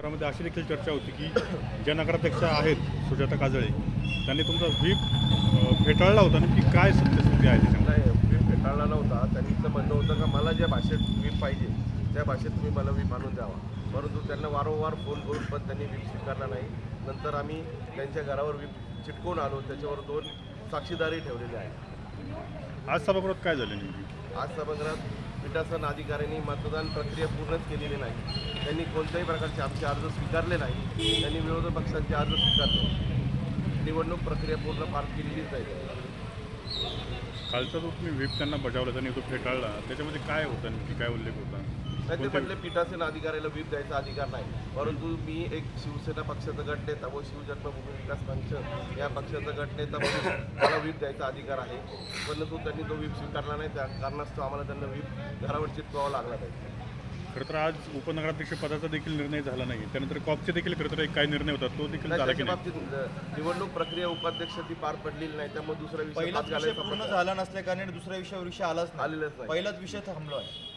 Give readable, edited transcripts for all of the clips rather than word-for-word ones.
घरामध्ये अशी देखील चर्चा होती की ज्या नगराध्यक्ष आहेत सुजाता काजळे त्यांनी तुमचा व्हीप फेटाळला होता, की काय सत्यस्थिती आहे त्याच्यामध्ये? नाही, व्हीप फेटाळला नव्हता. त्यांचं म्हणणं होतं का मला ज्या भाषेत व्हीप पाहिजे त्या भाषेत तुम्ही मला व्हीप आणून द्यावा, परंतु त्यांना वारंवार फोन करून पण त्यांनी व्हीप स्वीकारला नाही. नंतर आम्ही त्यांच्या घरावर व्हीप चिटकवून आलो, त्याच्यावर 2 साक्षीदारही ठेवलेले आहेत. आज सभागृहात काय झालं नेमकी? आज सभागृहात पीठासन अधिकाऱ्यांनी मतदान प्रक्रिया पूर्णच केलेली नाही. त्यांनी कोणत्याही प्रकारचे आमचे अर्ज स्वीकारले नाही. त्यांनी विरोधी पक्षांचे अर्ज स्वीकारले. निवडणूक प्रक्रिया पूर्ण पार केलेलीच नाही. कालचा जो तुम्ही व्हीप त्यांना बजावला, त्यांनी तो फेटाळला, त्याच्यामध्ये काय होतं नेमकी, काय उल्लेख होता? ते म्हटले पीठासीन अधिकाऱ्याला व्हीप द्यायचा अधिकार नाही, परंतु मी एक शिवसेना पक्षाचा गटनेता व शिवजन्मभूमी विकास मंच या पक्षाचा गटनेता म्हणून मला व्हीप द्यायचा अधिकार आहे. परंतु त्यांनी तो व्हीप स्वीकारला नाही. त्या कारणास्तव आम्हाला त्यांना व्हीप घरावर चिटकवावा लागला नाही. खरं तर आज उपनगराध्यक्ष पदाचा देखील निर्णय झाला नाही. त्यानंतर कॉपचे देखील खरं तर एक काय निर्णय होता तो देखील झाला की त्याच्या नाही? बाबतीत निवडणूक प्रक्रिया उपाध्यक्ष ती पार पडलेली नाही. त्यामुळे दुसरा विषय पहिलाच हात विषय घालायचा पूर्ण प्रकार झाला नसल्या कारणाने दुसऱ्या विषयावर विषय आलाच आलेलाच नाही. पहिलाच विषय थांबलो आहे.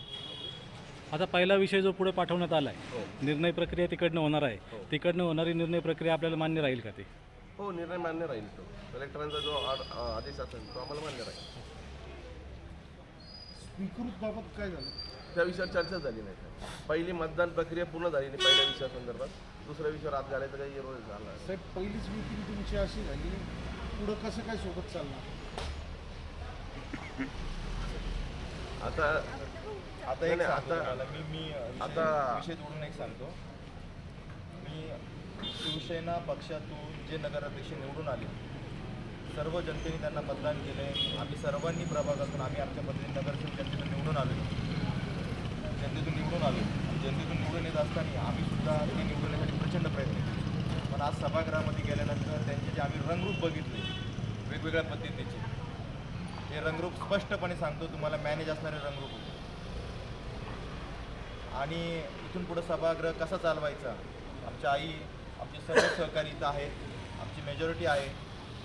आता पहिला विषय जो पुढे पाठवण्यात आला आहे, निर्णय प्रक्रिया तिकडनं होणार आहे, तिकडनं होणारी निर्णय प्रक्रिया आपल्याला मान्य राहील का ते? हो, निर्णय मान्य राहील. तो कलेक्टरांचा जो आदेश असेल तो आम्हाला मान्य राहील. स्वीकृतबाबत काय झालं? त्या विषयावर चर्चा झाली नाही. पहिली मतदान प्रक्रिया पूर्ण झाली नाही पहिल्या विषयासंदर्भात. दुसऱ्या विषयावर हात घालायचा काही रोज झाला नाही. साहेब, पहिलीच मीटिंग तुमची अशी झाली, पुढं कसं काय सोबत चालणार? आता आता एक नाही, सांगतो आता- तुम्हाला, मी आता- विषय जोडून एक सांगतो. मी शिवसेना पक्षातून जे नगराध्यक्ष निवडून आले, सर्व जनतेने त्यांना मतदान केले. आम्ही सर्वांनी प्रभागातून आम्ही आमच्या पद्धतीने नगरसेवक जनतेतून निवडून आलो. जनतेतून निवडून येत असताना आम्ही सुद्धा ते निवडून येण्यासाठी प्रचंड प्रयत्न केले. पण आज सभागृहामध्ये गेल्यानंतर त्यांचे जे आम्ही रंगरूप बघितले वेगवेगळ्या पद्धतीचे, हे रंगरूप स्पष्टपणे सांगतो तुम्हाला, मॅनेज असणारे रंगरूप होते. आणि इथून पुढं सभागृह कसा चालवायचा, आमच्या आई, आमचे सर्व सहकारी इथं आहेत, आमची मेजॉरिटी आहे.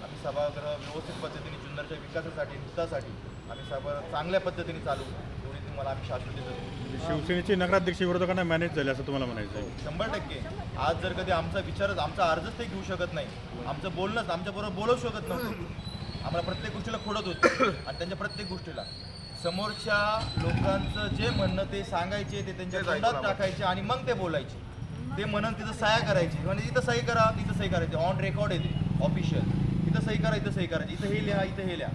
आम्ही सभागृह व्यवस्थित पद्धतीने जुन्नरच्या विकासासाठी, हितासाठी आम्ही सभागृह चांगल्या पद्धतीने चालू, एवढी तुम्हाला आम्ही शाश्वती देतो. शिवसेनेचे नगराध्यक्ष विरोधकांना मॅनेज झाले असं तुम्हाला म्हणायचं आहे? 100%. आज जर कधी आमचा विचारच, आमचा अर्जच ते घेऊ शकत नाही, आमचं बोलणंच आमच्याबरोबर बोलवू शकत नव्हतं. आम्हाला प्रत्येक गोष्टीला खोडत होतं आणि त्यांच्या प्रत्येक गोष्टीला समोरच्या लोकांचं जे म्हणणं ते सांगायचे, ते त्यांच्या तोंडात टाकायचे आणि मग ते बोलायचे. ते म्हणून तिथं सह्या करायची, म्हणजे इथं सही करा, तिथं सही करायची, ऑन रेकॉर्ड येते ऑफिशियल, इथं सही करा, इथं सही करायची, इथं हे लिहा, इथं हे लिहा.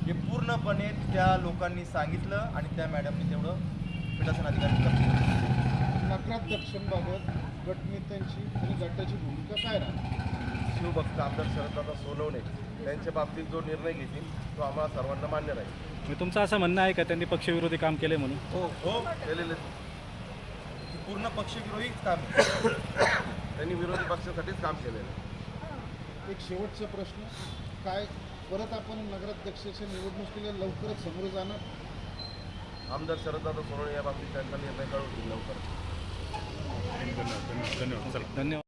हे पूर्णपणे त्या लोकांनी सांगितलं आणि त्या मॅडमनी तेवढं पीठासन अधिकारी करतील. नगराध्यक्षांबाबत गटनेत्यांची आणि गटाची भूमिका काय राहणार? शिवभक्त आमदार शरददादा सोनवणे त्यांच्या बाबतीत जो निर्णय घेतील तो आम्हाला सर्वांना मान्य राहील. मग तुमचं असं म्हणणं आहे का त्यांनी पक्षविरोधी काम केले म्हणून? हो, केलेले पूर्ण पक्षविरोधी काम आहे. त्यांनी विरोधी पक्षासाठीच काम केलेलं आहे. एक शेवटचा प्रश्न, काय परत आपण नगराध्यक्षाच्या निवडणुकीला लवकरच समोर जाणार? आमदार शरददादा सोनवणे या बाबतीत त्यांचा निर्णय कळवतील लवकर. धन्यवाद. धन्यवाद.